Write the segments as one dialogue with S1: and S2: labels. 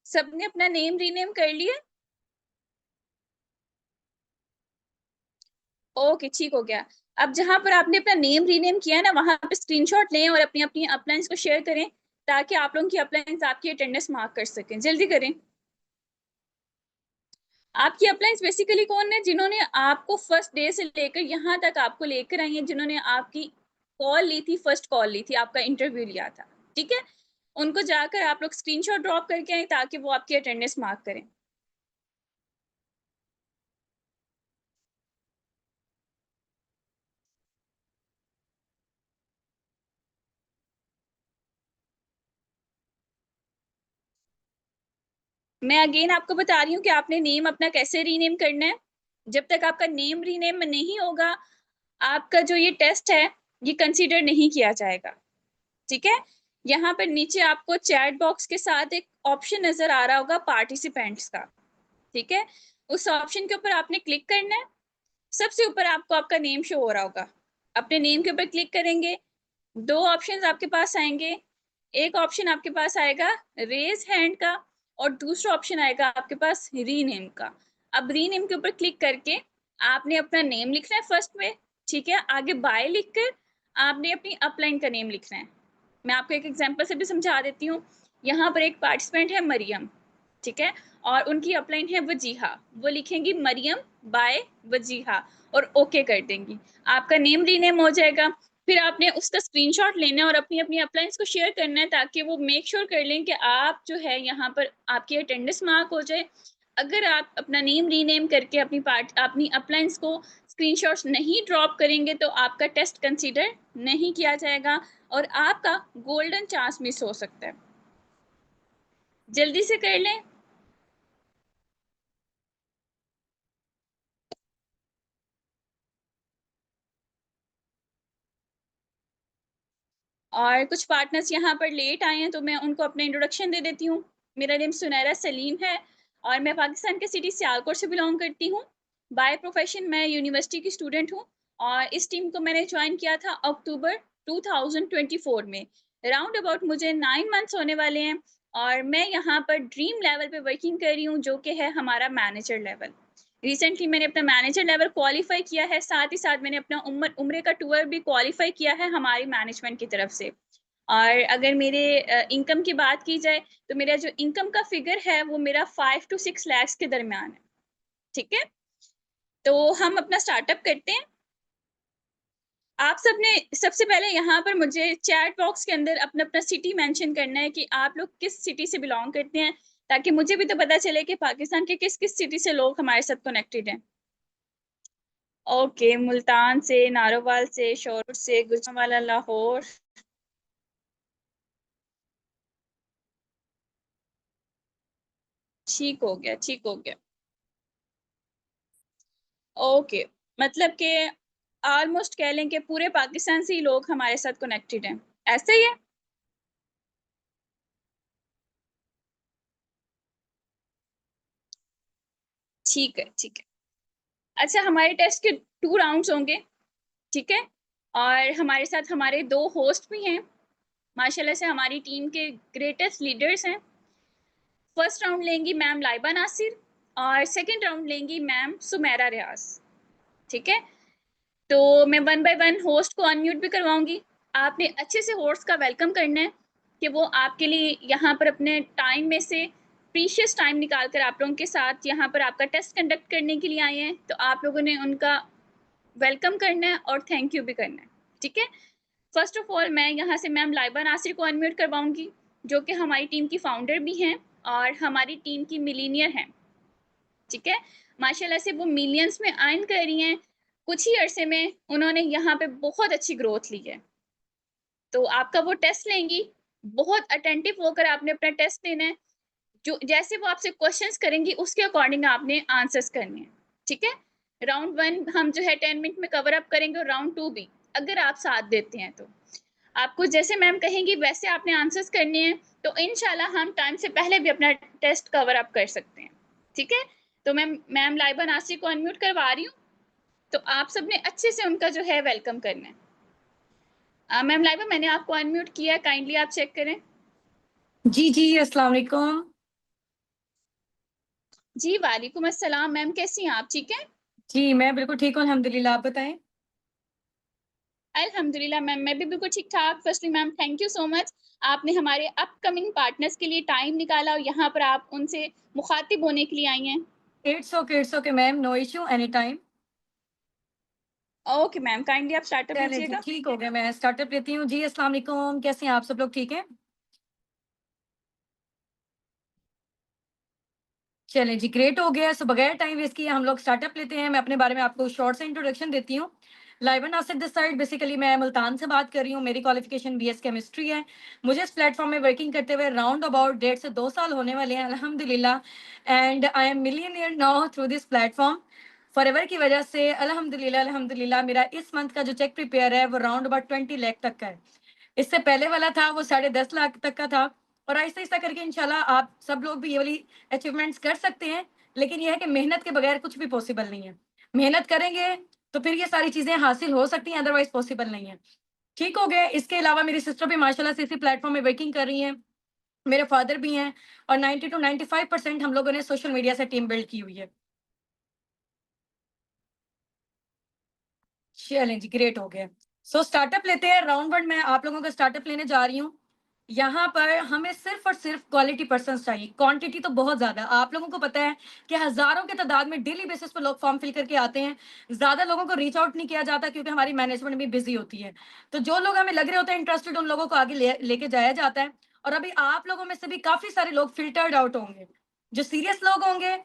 S1: सबने अपना name rename कर लिया? ओके, ठीक हो गया। अब जहां पर आपने अपना नेम रीनेम किया ना, वहां पे स्क्रीनशॉट लें और अपनी अपनी अपलाइंस को शेयर करें, ताकि आप लोगों की अपलाइंस आपकी अटेंडेंस मार्क कर सकें। जल्दी करें। आपकी अपलाइंस बेसिकली कौन है? जिन्होंने आपको फर्स्ट डे से लेकर यहाँ तक आपको लेकर आई है, जिन्होंने आपकी कॉल ली थी, फर्स्ट कॉल ली थी, आपका इंटरव्यू लिया था, ठीक है? उनको जाकर आप लोग स्क्रीनशॉट ड्रॉप करके आए, ताकि वो आपकी अटेंडेंस मार्क करें। मैं अगेन आपको बता रही हूँ कि आपने नेम अपना कैसे रीनेम करना है। जब तक आपका नेम रीनेम नहीं होगा, आपका जो ये टेस्ट है, ये कंसीडर नहीं किया जाएगा, ठीक है? यहाँ पर नीचे आपको चैट बॉक्स के साथ एक ऑप्शन नजर आ रहा होगा पार्टिसिपेंट्स का, ठीक है? उस ऑप्शन के ऊपर आपने क्लिक करना है। सबसे ऊपर आपको आपका नेम शो हो रहा होगा। अपने नेम के ऊपर क्लिक करेंगे, दो ऑप्शंस आपके पास आएंगे। एक ऑप्शन आपके पास आएगा रेज हैंड का, और दूसरा ऑप्शन आएगा आपके पास रीनेम का। अब रीनेम के ऊपर क्लिक करके आपने अपना नेम लिखना है फर्स्ट में, ठीक है? आगे बाय लिखकर आपने अपनी अपलाइन का नेम लिखना है। मैं आपको एक एग्जांपल से भी समझा देती हूँ। यहाँ पर एक पार्टिसिपेंट है मरियम, ठीक है? और उनकी अपलाइन है वजीहा। वो लिखेंगी मरियम बाय वजीहा और ओके कर देंगी। आपका नेम रीनेम हो जाएगा। फिर आपने उसका स्क्रीनशॉट लेना है और अपनी अपनी अपलाइंस को शेयर करना है, ताकि वो मेक श्योर कर लें कि आप जो है यहाँ पर आपकी अटेंडेंस मार्क हो जाए। अगर आप अपना नेम रीनेम करके अपनी अपलाइंस को स्क्रीनशॉट्स नहीं ड्रॉप करेंगे, तो आपका टेस्ट कंसीडर नहीं किया जाएगा और आपका गोल्डन चांस मिस हो सकता है। जल्दी से कर लें। और कुछ पार्टनर्स यहाँ पर लेट आए हैं, तो मैं उनको अपना इंट्रोडक्शन दे देती हूँ। मेरा नेम सुनैरा सलीम है और मैं पाकिस्तान के सिटी सियालकोट से बिलोंग करती हूँ। बाय प्रोफेशन मैं यूनिवर्सिटी की स्टूडेंट हूँ और इस टीम को मैंने ज्वाइन किया था अक्टूबर 2024 में। राउंड अबाउट मुझे 9 मंथ्स होने वाले हैं और मैं यहाँ पर ड्रीम लेवल पे वर्किंग कर रही हूँ, जो कि है हमारा मैनेजर लेवल। रिसेंटली मैंने अपना मैनेजर लेवल क्वालिफाई किया है, साथ ही साथ मैंने अपना उम्रे का टूर भी क्वालिफाई किया है हमारी मैनेजमेंट की तरफ से। और अगर मेरे इनकम की बात की जाए, तो मेरा जो इनकम का फिगर है वो मेरा 5 to 6 लाख के दरमियान है, ठीक है? तो हम अपना स्टार्टअप करते हैं। आप सबने सबसे पहले यहाँ पर मुझे चैट बॉक्स के अंदर अपना अपना सिटी मेंशन करना है कि आप लोग किस सिटी से बिलोंग करते हैं, ताकि मुझे भी तो पता चले कि पाकिस्तान के किस किस सिटी से लोग हमारे साथ कनेक्टेड हैं। ओके, मुल्तान से, नारोवाल से, शोर से, गुजरांवाला, लाहौर। ठीक हो गया, ठीक हो गया। ओके, मतलब कि ऑलमोस्ट कह लें कि पूरे पाकिस्तान से ही लोग हमारे साथ कनेक्टेड हैं, ऐसा ही है? ठीक है, ठीक है। अच्छा, हमारे टेस्ट के 2 राउंड्स होंगे, ठीक है? और हमारे साथ हमारे 2 होस्ट भी हैं। माशाल्लाह से हमारी टीम के ग्रेटेस्ट लीडर्स हैं। फर्स्ट राउंड लेंगी मैम लाइबा नासिर और सेकंड राउंड लेंगी मैम सुमेरा रियाज, ठीक है? तो मैं 1 बाय 1 होस्ट को अनम्यूट भी करवाऊंगी। आपने अच्छे से होस्ट का वेलकम करना है कि वो आपके लिए यहाँ पर अपने टाइम में से प्रीशियस टाइम निकाल कर आप लोगों के साथ यहाँ पर आपका टेस्ट कंडक्ट करने के लिए आए हैं। तो आप लोगों ने उनका वेलकम करना है और थैंक यू भी करना है, ठीक है? फर्स्ट ऑफ ऑल मैं यहाँ से मैम लाइबा नासिर को अनम्यूट करवाऊंगी, जो कि हमारी टीम की फाउंडर भी हैं और हमारी टीम की मिलीनियर हैं, ठीक है? माशाल्लाह से वो मिलियंस में अर्न कर रही हैं। कुछ ही अरसे में उन्होंने यहाँ पे बहुत अच्छी ग्रोथ ली है। तो आपका वो टेस्ट लेंगी, बहुत अटेंटिव होकर आपने अपना टेस्ट देना है। जो जैसे वो आपसे क्वेश्चंस करेंगी, उसके अकॉर्डिंग आपने आंसर्स करने हैं, ठीक है? राउंड 1 हम जो है 10 मिनट में कवर अप करेंगे और राउंड 2 भी, अगर आप साथ देते हैं तो। आपको जैसे मैम कहेंगी वैसे आपने आंसर्स करने हैं, तो इंशाल्लाह हम टाइम से पहले भी अपना टेस्ट कवर अप कर सकते हैं, ठीक है? तो मैं मैम लाइबा नासिर को अनम्यूट करवा रही हूँ, तो आप सबने अच्छे से उनका जो है वेलकम करना है। मैम लाइबा, मैंने आपको अनम्यूट किया है, काइंडली आप चेक करें।
S2: जी जी, अस्सलाम वालेकुम।
S1: जी, वालेकुम अस्सलाम मैम, कैसी हैं आप? ठीक हैं?
S2: जी, मैं बिल्कुल ठीक हूँ अल्हम्दुलिल्लाह, आप बताएँ?
S1: अल्हम्दुलिल्लाह मैम, मैं भी बिल्कुल ठीक-ठाक। Firstly ma'am thank you so much. आपने हमारे अपकमिंग पार्टनर्स के लिए टाइम निकाला और यहाँ पर आप उनसे मुखातिब होने के लिए आई हैं।
S2: It's okay ma'am, no issue any time.
S1: Okay ma'am, kindly आप स्टार्टअप
S2: चलें जी,
S1: लीजिएगा।
S2: ठीक हो गया, मैं स्टार्टअप लेती हूँ। जी, अस्सलाम वालेकुम, कैसे हैं आप सब लोग, ठीक हैं? चलें जी, ग्रेट हो गया। सो बगैर टाइम वेस्ट किए हम लोग स्टार्टअप लेते हैं। मैं अपने बारे में आपको शॉर्ट सा इंट्रोडक्शन देती हूँ। Laiba Nasir this side, basically मैं मुल्तान से बात कर रही हूँ। मेरी क्वालिफिकेशन बीएस केमिस्ट्री है। मुझे इस प्लेटफॉर्म में वर्किंग करते हुए राउंड अबाउट 1.5 से 2 साल होने वाले हैं अल्हम्दुलिल्लाह। And I am millionaire now through this platform. Forever की वजह से अल्हम्दुलिल्लाह मेरा इस मंथ का जो चेक प्रिपेयर है वो राउंड अबाउट 20 लाख तक का है। इससे पहले वाला था वो 10.5 लाख तक का था। और आहिस्ता आहिस्ता करके इंशाल्लाह आप सब लोग भी ये वाली अचीवमेंट्स कर सकते हैं। लेकिन ये है कि मेहनत के बगैर कुछ भी पॉसिबल नहीं है। मेहनत करेंगे तो फिर ये सारी चीजें हासिल हो सकती हैं, अदरवाइज पॉसिबल नहीं है। ठीक हो गया। इसके अलावा मेरी सिस्टर भी माशाल्लाह से इसी प्लेटफॉर्म में वर्किंग कर रही हैं। मेरे फादर भी हैं। और 90 to 95% हम लोगों ने सोशल मीडिया से टीम बिल्ड की हुई है। चलें जी, ग्रेट हो गया। सो स्टार्टअप लेते हैं। राउंड वन में आप लोगों का स्टार्टअप लेने जा रही हूँ। यहाँ पर हमें सिर्फ और सिर्फ क्वालिटी पर्सन्स चाहिए। क्वांटिटी तो बहुत ज्यादा है। आप लोगों को पता है कि हजारों के तादाद में डेली बेसिस पर लोग फॉर्म फिल करके आते हैं। ज्यादा लोगों को रीच आउट नहीं किया जाता क्योंकि हमारी मैनेजमेंट भी बिजी होती है। तो जो लोग हमें लग रहे होते हैं इंटरेस्टेड, उन लोगों को आगे लेके जाया जाता है। और अभी आप लोगों में से भी काफी सारे लोग फिल्टर्ड आउट होंगे। जो सीरियस लोग होंगे,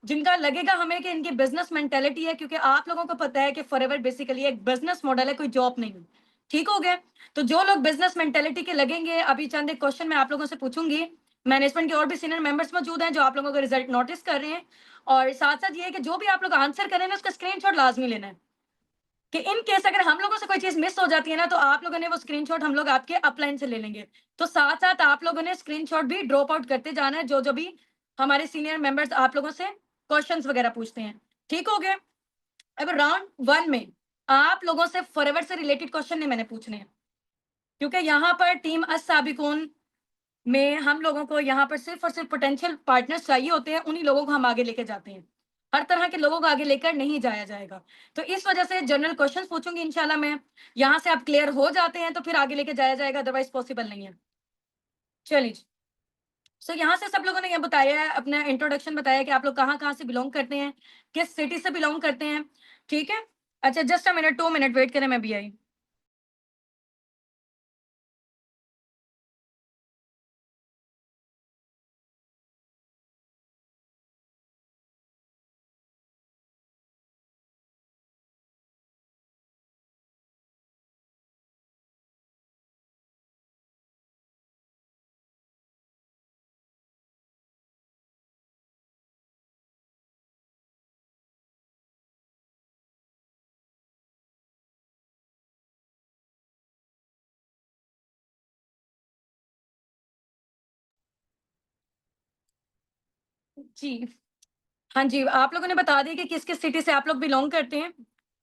S2: जिनका लगेगा हमें कि इनकी बिजनेस मेंटेलिटी है, क्योंकि आप लोगों को पता है कि फॉरएवर बेसिकली एक बिजनेस मॉडल है, कोई जॉब नहीं। ठीक हो गया। तो जो लोग बिजनेस मेंटेलिटी के लगेंगे, अभी चंद एक क्वेश्चन मैं आप लोगों से पूछूंगी। मैनेजमेंट के और भी सीनियर मेंबर्स मौजूद हैं जो आप लोगों का रिजल्ट नोटिस कर रहे हैं। और साथ साथ ये है कि जो भी आप लोग आंसर करें ना, उसका स्क्रीनशॉट लाजमी लेना है। कि इन केस अगर हम लोगों से कोई चीज मिस हो जाती है ना, तो आप लोगों ने वो स्क्रीनशॉट हम लोग आपके अपलाइन से ले लेंगे। तो साथ साथ आप लोगों ने स्क्रीनशॉट भी ड्रॉप आउट करते जाना है, जो जो भी हमारे सीनियर मेंबर्स आप लोगों से क्वेश्चंस वगैरह पूछते हैं। ठीक हो गया। अब राउंड वन में आप लोगों से फॉरएवर से रिलेटेड क्वेश्चन नहीं मैंने पूछने हैं, क्योंकि यहाँ पर टीम अस-साबिकून में हम लोगों को यहाँ पर सिर्फ और सिर्फ पोटेंशियल पार्टनर्स चाहिए होते हैं। उन्हीं लोगों को हम आगे लेके जाते हैं। हर तरह के लोगों को आगे लेकर नहीं जाया जाएगा। तो इस वजह से जनरल क्वेश्चंस पूछूंगी इंशाल्लाह मैं। यहाँ से आप क्लियर हो जाते हैं तो फिर आगे लेके जाया जाएगा, अदरवाइज पॉसिबल नहीं है। चलिए। सो यहाँ से सब लोगों ने ये बताया है, अपना इंट्रोडक्शन बताया कि आप लोग कहाँ कहाँ से बिलोंग करते हैं, किस सिटी से बिलोंग करते हैं। ठीक है। अच्छा, just a minute, 2 minute wait करें, मैं भी आई। जी, हाँ जी, आप लोगों ने बता दिया कि किस-किस सिटी से आप लोग बिलॉन्ग करते हैं।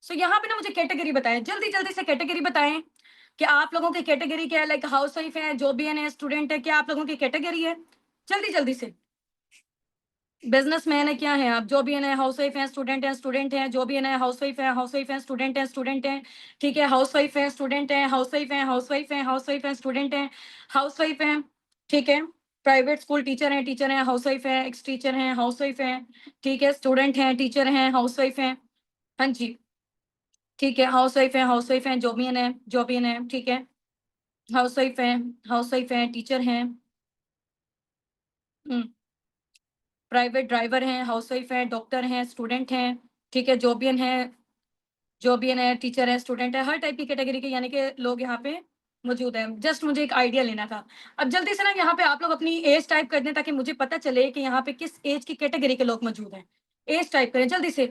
S2: सो यहाँ पे ना मुझे कैटेगरी बताएँ, जल्दी-जल्दी से कैटेगरी बताएँ कि आप लोगों की कैटेगरी क्या है? लाइक हाउसवाइफ है, जॉबियन है, स्टूडेंट है, क्या आप लोगों की कैटेगरी है? जल्दी-जल्दी से। बिज़नेसमैन है, क्या हैं आप? जॉबियन है, हाउसवाइफ हैं, स्टूडेंट हैं, जॉबियन है, हाउसवाइफ हैं, स्टूडेंट हैं। ठीक है, हाउसवाइफ है, स्टूडेंट हैं, हाउसवाइफ हैं, स्टूडेंट हैं, हाउसवाइफ हैं। ठीक है। प्राइवेट स्कूल टीचर हैं, हाउसवाइफ हैं, एक्स टीचर हैं, हाउसवाइफ हैं। ठीक है, स्टूडेंट हैं, टीचर हैं, हाउसवाइफ हैं। हाँ जी। ठीक है, हाउसवाइफ हैं, जॉबियन है, ठीक है। हाउसवाइफ हैं, टीचर हैं। हुँ। प्राइवेट ड्राइवर हैं, हाउसवाइफ हैं, डॉक्टर हैं, स्टूडेंट हैं। ठीक है, जॉबियन है, टीचर है, स्टूडेंट है, हर टाइप की कैटेगरी के यानी कि लोग यहाँ पे मौजूद हैं। जस्ट मुझे एक आइडिया लेना था। अब जल्दी से ना यहाँ पे आप लोग अपनी एज टाइप कर दें, ताकि मुझे पता चले कि यहाँ पे किस एज की कैटेगरी के लोग मौजूद हैं। एज टाइप करें जल्दी से।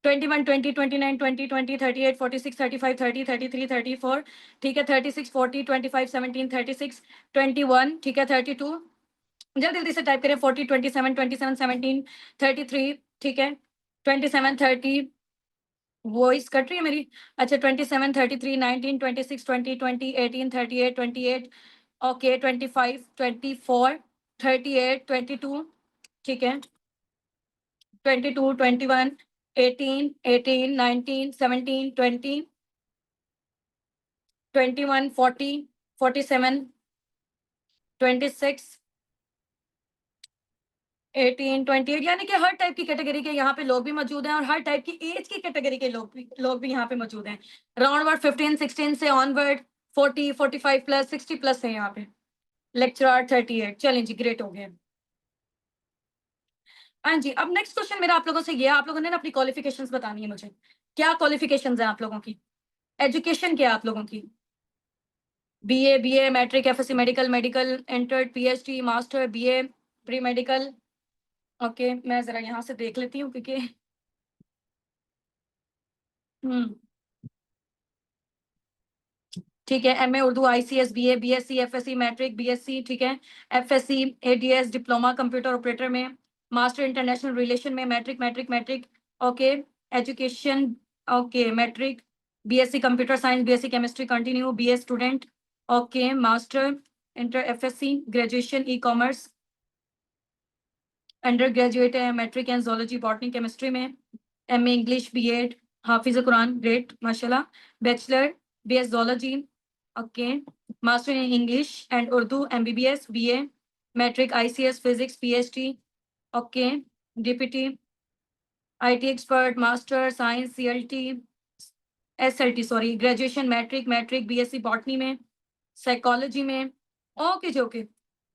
S2: 21, 20, 29, 20, 20, 38, 46, 35, 30, 33, 34। ठीक है, 36, 40, 25, 17, 36, 21। ठीक है, 32। जल्दी-जल्दी से टाइप करें। 40, 27, 27, 17, 33। ठीक है, 27, 30। वॉइस कट रही है मेरी? अच्छा, 27, 33, 19, 26, 20, 20, 18, 38, 28। ओके, 25, 24, 38, 22। ठीक है, 22, 21, 18, 18, 19, 17, 20, 21, 40, 47, 26, 18, 28, यानी कि हर टाइप की कैटेगरी के यहाँ पे लोग भी मौजूद हैं और हर टाइप की एज की कैटेगरी के लोग भी यहाँ पे मौजूद हैं। राउंड वर्ड 15, 16 से ऑनवर्ड 40, 45 प्लस 60 प्लस है यहाँ पे। लेक्चरर 38। चलें जी, ग्रेट हो गए। हाँ जी, अब नेक्स्ट क्वेश्चन मेरा आप लोगों से ये है, आप लोगों ने ना अपनी क्वालिफिकेशंस बतानी है मुझे। क्या क्वालिफिकेशंस हैं आप लोगों की? एजुकेशन क्या है आप लोगों की? BA, matric, FSc, medical, medical entered, PhD, master, BA, pre medical. Okay, मैं जरा यहाँ से देख लेती हूँ क्योंकि ठीक है। MA Urdu, ICS, BA, BSc, FSc, matric, BSc, ठीक है। FSc, ADS, diploma computer operator में, मास्टर इंटरनेशनल रिलेशन में, matric matric matric. Okay, education, okay, matric, BSc computer science, BSc chemistry continue, BA student, okay, master inter, FSc, graduation e commerce, undergraduate है matric and zoology botany chemistry में, MA English, BEd, हाफिज कुरान, great माशाल्लाह, bachelor BS zoology, okay, master in English and Urdu, MBBS, BA, matric, ICS, physics, PhD, okay, DPT, IT expert, master science, CLT, SLT sorry, graduation matric matric, BSc botany में, psychology में। Okay जी, okay,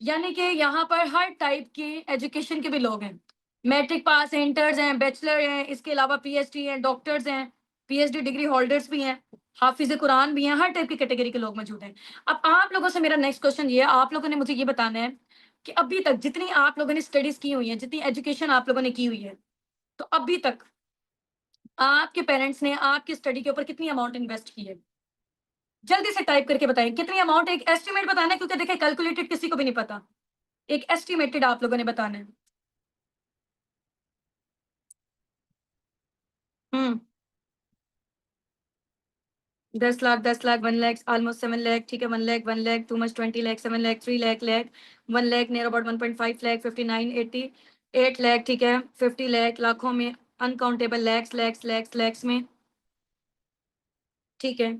S2: यानी कि यहाँ पर हर type की education के भी लोग हैं। मैट्रिक पास हैं, इंटर्स हैं, बैचलर हैं, इसके अलावा पीएचडी हैं, डॉक्टर्स हैं, पीएचडी डिग्री होल्डर्स भी हैं, हाफिज कुरान भी हैं, हर टाइप की कैटेगरी के लोग मौजूद हैं। अब आप लोगों से मेरा नेक्स्ट क्वेश्चन ये है, आप लोगों ने मुझे ये बताना है कि अभी तक जितनी आप लोगों ने स्टडीज की हुई है, जितनी एजुकेशन आप लोगों ने की हुई है, तो अभी तक आपके पेरेंट्स ने आपकी स्टडी के ऊपर कितनी अमाउंट इन्वेस्ट की है? जल्दी से टाइप करके बताएं कितनी अमाउंट। एक एस्टिमेट बताना है क्योंकि देखिए कैलकुलेटेड किसी को भी नहीं पता, एक एस्टिमेटेड आप लोगों ने बताना है। 10 लाख, 10 लाख, 1 लाख, ऑलमोस्ट 7 लाख, ठीक है, 1 lakh, 1 lakh, too much, 20 lakh, 7 lakh, 3 lakh, 1 lakh, near about 1.5 lakh, 59, 80, 8 lakh, ठीक है, 50 लाख, लाखों में, अनकाउंटेबल, लैक्स लैक्स लैक्स लैक्स में, ठीक है,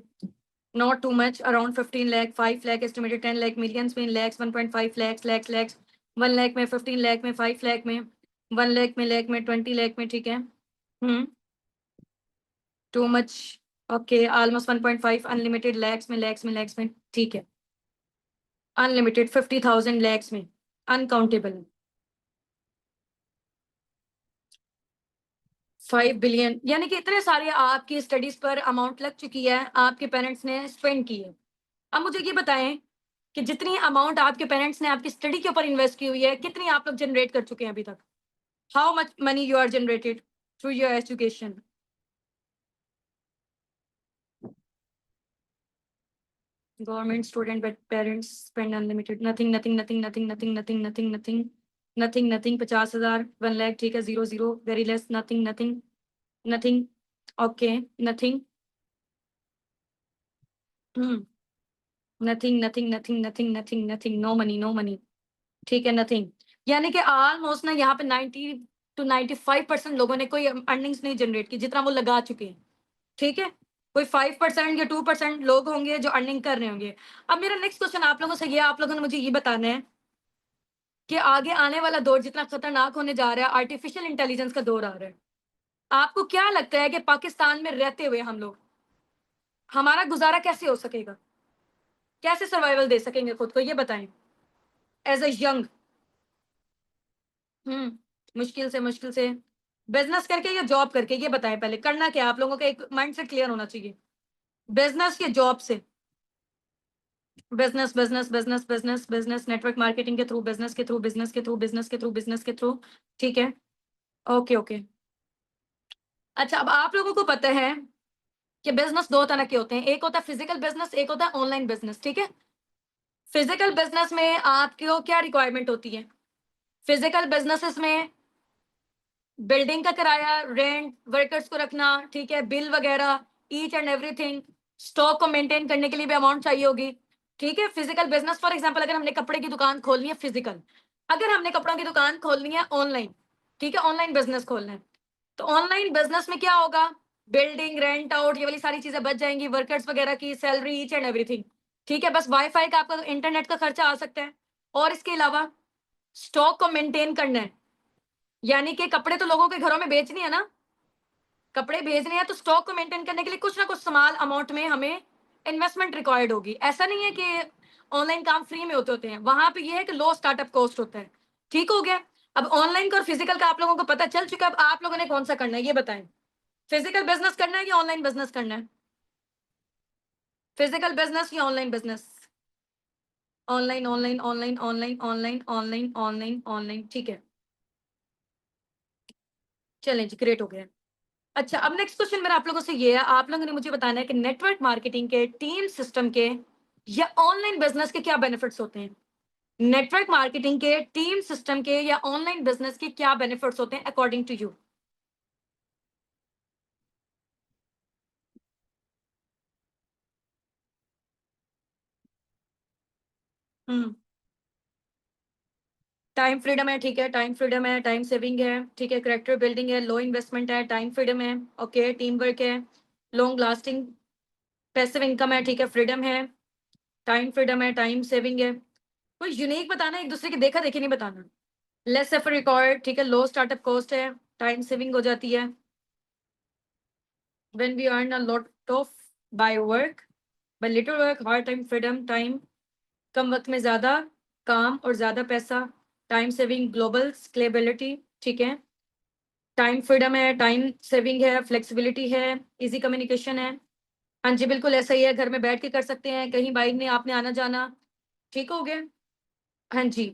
S2: not too much, around 15 lakh, 5 lakh estimated, 10 lakh, millions में, लैक्स, 1.5 लैक्स लैक्स लैक्स, 1 लाख में, 15 लाख में, 5 लाख में, 1 लाख में, लैख में, 20 लाख में, ठीक है। Too much, okay, almost 1.5, unlimited, lakhs में लैक्स में लैक्स में, ठीक है, अनलिमिटेड, 50,000 लैक्स में, अनकाउंटेबल, 5 बिलियन, यानी कि इतने सारे आपकी स्टडीज पर अमाउंट लग चुकी है, आपके पेरेंट्स ने स्पेंड की है। अब मुझे ये बताएं कि जितनी अमाउंट आपके पेरेंट्स ने आपकी स्टडी के ऊपर इन्वेस्ट की हुई है, कितनी आप लोग जनरेट कर चुके हैं अभी तक? How much money you are generated through your education? Government, student, but parents spend unlimited. Nothing, nothing, nothing, nothing, nothing, nothing, nothing, nothing, nothing, nothing. 50,000, 1 lakh, ठीक है, 0, 0, very less, nothing, nothing, nothing. Okay, nothing. Nothing, nothing, nothing, nothing, nothing, nothing. No money, no money. ठीक है, nothing. यानी कि almost ना यहाँ पे 90 to 95% लोगों ने कोई अर्निंग्स नहीं जनरेट की जितना वो लगा चुके हैं, ठीक है। कोई 5% या 2% लोग होंगे जो अर्निंग कर रहे होंगे। अब मेरा नेक्स्ट क्वेश्चन आप लोगों से ये, आप लोगों ने मुझे ये बताना है कि आगे आने वाला दौर जितना खतरनाक होने जा रहा है, आर्टिफिशियल इंटेलिजेंस का दौर आ रहा है, आपको क्या लगता है कि पाकिस्तान में रहते हुए हम लोग, हमारा गुजारा कैसे हो सकेगा, कैसे सर्वाइवल दे सकेंगे खुद को, ये बताएं एज अ यंग। मुश्किल से बिजनेस करके या जॉब करके, ये बताएं पहले करना क्या, आप लोगों का एक माइंड से क्लियर होना चाहिए, बिजनेस या जॉब से? Business, business, business, business, business, network marketing के थ्रू, बिजनेस के थ्रू, बिजनेस के थ्रू, बिजनेस के थ्रू, बिजनेस के थ्रू, ठीक है, ओके ओके। अच्छा, अब आप लोगों को पता है कि बिजनेस दो तरह के होते हैं, एक होता है फिजिकल बिजनेस, एक होता है ऑनलाइन बिजनेस, ठीक है। फिजिकल बिजनेस में आपको क्या रिक्वायरमेंट होती है? फिजिकल बिजनेसेस में बिल्डिंग का किराया, रेंट, वर्कर्स को रखना, ठीक है, बिल वगैरह, ईच एंड एवरीथिंग, स्टॉक को मेंटेन करने के लिए भी अमाउंट चाहिए होगी, ठीक है। फिजिकल बिजनेस, फॉर एग्जांपल अगर हमने कपड़े की दुकान खोलनी है फिजिकल, अगर हमने कपड़ों की दुकान खोलनी है ऑनलाइन, ठीक है, ऑनलाइन बिजनेस खोलना है। तो ऑनलाइन बिजनेस में क्या होगा, बिल्डिंग, रेंट आउट, ये वाली सारी चीजें बच जाएंगी, वर्कर्स वगैरह की सैलरी, ईच एंड एवरीथिंग। ठीक है, बस वाईफाई का आपका इंटरनेट का खर्चा आ सकता है। और इसके अलावा स्टॉक को मेंटेन करना है, यानी कि कपड़े तो लोगों के घरों में बेचने हैं ना, कपड़े भेजने हैं, तो स्टॉक को मेंटेन करने के लिए कुछ ना कुछ स्मॉल अमाउंट में हमें इन्वेस्टमेंट रिक्वायर्ड होगी। ऐसा नहीं है कि ऑनलाइन काम फ्री में होते हैं, वहां पे ये है कि लो स्टार्टअप कॉस्ट होता है। ठीक हो गया। अब ऑनलाइन का और फिजिकल का आप लोगों को पता चल चुका है, अब आप लोगों ने कौन सा करना है ये बताएं। फिजिकल बिजनेस करना है या ऑनलाइन बिजनेस करना है? फिजिकल बिजनेस या online business? Online, online, online, online, online, online, online, online, ठीक है, चलें जी, ग्रेट हो गया। अच्छा, अब नेक्स्ट क्वेश्चन मेरा आप लोगों से ये है, आप लोगों ने मुझे बताना है कि नेटवर्क मार्केटिंग के, टीम सिस्टम के या ऑनलाइन बिजनेस के क्या बेनिफिट्स होते हैं। नेटवर्क मार्केटिंग के, टीम सिस्टम के या ऑनलाइन बिजनेस के क्या बेनिफिट्स होते हैं according to you? Hmm, time freedom है, ठीक है, टाइम फ्रीडम है, टाइम सेविंग है, ठीक है, करेक्टर बिल्डिंग है, लो इन्वेस्टमेंट है, टाइम फ्रीडम है, ओके, टीम वर्क है, लॉन्ग लास्टिंग पैसिव इनकम है, ठीक है, फ्रीडम है, टाइम फ्रीडम है, टाइम सेविंग है। कोई यूनिक बताना, एक दूसरे की देखा देखी नहीं बताना। लेस एफर्ट रिक्वायर्ड, ठीक है, लो स्टार्टअप कॉस्ट है, टाइम सेविंग हो जाती है, when we earn a lot of by work, by little work, hard time freedom, time कम वक्त में ज्यादा काम और ज्यादा पैसा, टाइम सेविंग, ग्लोबल स्केलेबिलिटी, ठीक है, टाइम फ्रीडम है, टाइम सेविंग है, फ्लेक्सिबिलिटी है, इजी कम्युनिकेशन है। हाँ जी, बिल्कुल ऐसा ही है, घर में बैठ के कर सकते हैं, कहीं बाइक नहीं आपने आना जाना। ठीक हो गया। हाँ जी,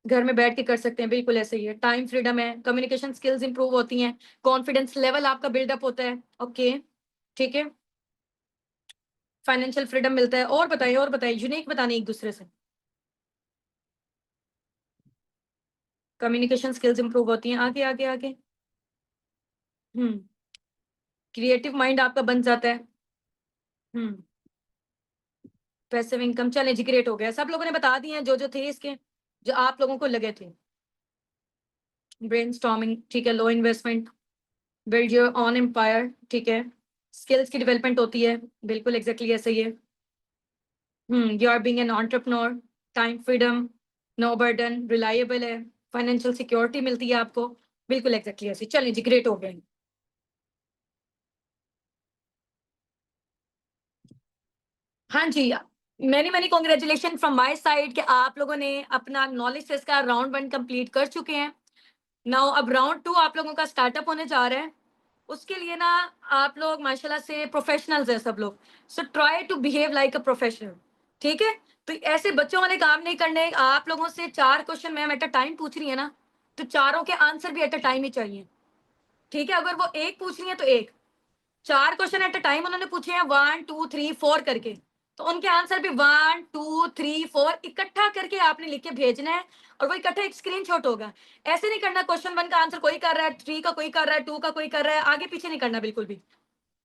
S2: घर में बैठ के कर सकते हैं, बिल्कुल ऐसे ही है, टाइम फ्रीडम है, कम्युनिकेशन स्किल्स इंप्रूव होती हैं, कॉन्फिडेंस लेवल आपका बिल्डअप होता है, ओके, ठीक है, फाइनेंशियल फ्रीडम मिलता है। और बताइए, यूनिक बताने एक दूसरे से। कम्युनिकेशन स्किल्स इंप्रूव होती हैं, आगे आगे आगे। हम्म, क्रिएटिव माइंड आपका बन जाता है। हम्म, पैसिव इनकम, चले जी, ग्रेट हो गया, सब लोगों ने बता दिए हैं जो जो थे इसके, जो आप लोगों को लगे थे। ब्रेनस्टॉर्मिंग, ठीक है, low investment, build your own empire, ठीक है, स्किल्स की डेवलपमेंट होती है, बिल्कुल एग्जैक्टली ऐसे ही है। You are being an entrepreneur, time freedom, no burden, reliable है, फाइनेंशियल सिक्योरिटी मिलती है आपको, बिल्कुल एग्जैक्टली ऐसे। चलिए जी, ग्रेट हो गए। हाँ जी, many many congratulation from my side कि आप लोगों ने अपना नॉलेज टेस्ट का राउंड 1 कंप्लीट कर चुके हैं। नाउ अब राउंड 2 आप लोगों का स्टार्टअप होने जा रहा है। उसके लिए ना आप लोग माशाल्लाह से प्रोफेशनल्स हैं सब लोग, so try to behave like a professional. ठीक है, तो ऐसे बच्चों वाले काम नहीं करने। आप लोगों से 4 question ma'am at a time पूछ रही है ना, तो चारों के आंसर भी एट अ टाइम ही चाहिए। ठीक है, अगर वो एक पूछ रही है तो एक, 4 क्वेश्चन एट अ टाइम उन्होंने पूछे हैं, 1 2 3 4 करके, तो उनके आंसर भी 1 2 3 4 इकट्ठा करके आपने लिख के भेजना है, और वो इकट्ठा एक स्क्रीनशॉट होगा। ऐसे नहीं करना क्वेश्चन 1 का आंसर कोई कर रहा है, 3 का कोई कर रहा है, 2 का कोई कर रहा है, आगे पीछे नहीं करना बिल्कुल भी,